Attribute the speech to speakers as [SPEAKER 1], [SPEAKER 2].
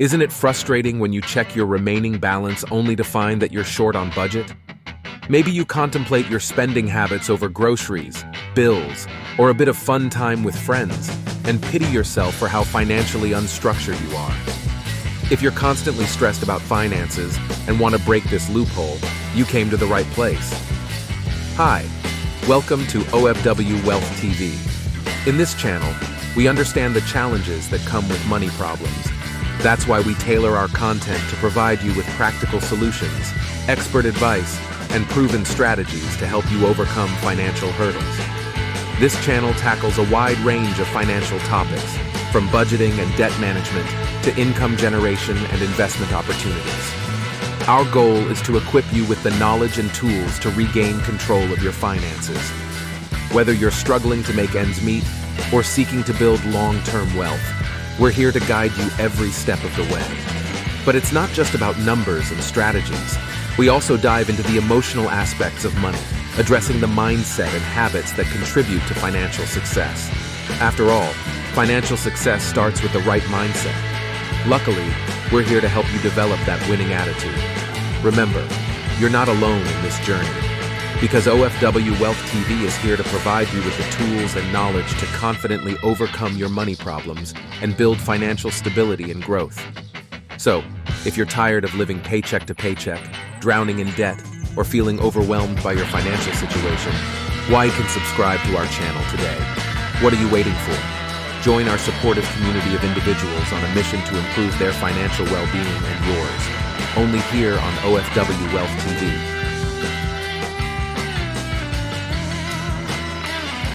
[SPEAKER 1] Isn't it frustrating when you check your remaining balance only to find that you're short on budget? Maybe you contemplate your spending habits over groceries, bills, or a bit of fun time with friends, and pity yourself for how financially unstructured you are. If you're constantly stressed about finances and want to break this loophole, you came to the right place. Hi, welcome to OFW WEALTH TV. In this channel, we understand the challenges that come with money problems. That's why we tailor our content to provide you with practical solutions, expert advice, and proven strategies to help you overcome financial hurdles. This channel tackles a wide range of financial topics, from budgeting and debt management to income generation and investment opportunities. Our goal is to equip you with the knowledge and tools to regain control of your finances. Whether you're struggling to make ends meet or seeking to build long-term wealth, we're here to guide you every step of the way. But it's not just about numbers and strategies. We also dive into the emotional aspects of money, addressing the mindset and habits that contribute to financial success. After all, financial success starts with the right mindset. Luckily, we're here to help you develop that winning attitude. Remember, you're not alone in this journey, because OFW WEALTH TV is here to provide you with the tools and knowledge to confidently overcome your money problems and build financial stability and growth. So, if you're tired of living paycheck to paycheck, drowning in debt, or feeling overwhelmed by your financial situation, why you can subscribe to our channel today. What are you waiting for? Join our supportive community of individuals on a mission to improve their financial well-being and yours. Only here on OFW WEALTH TV.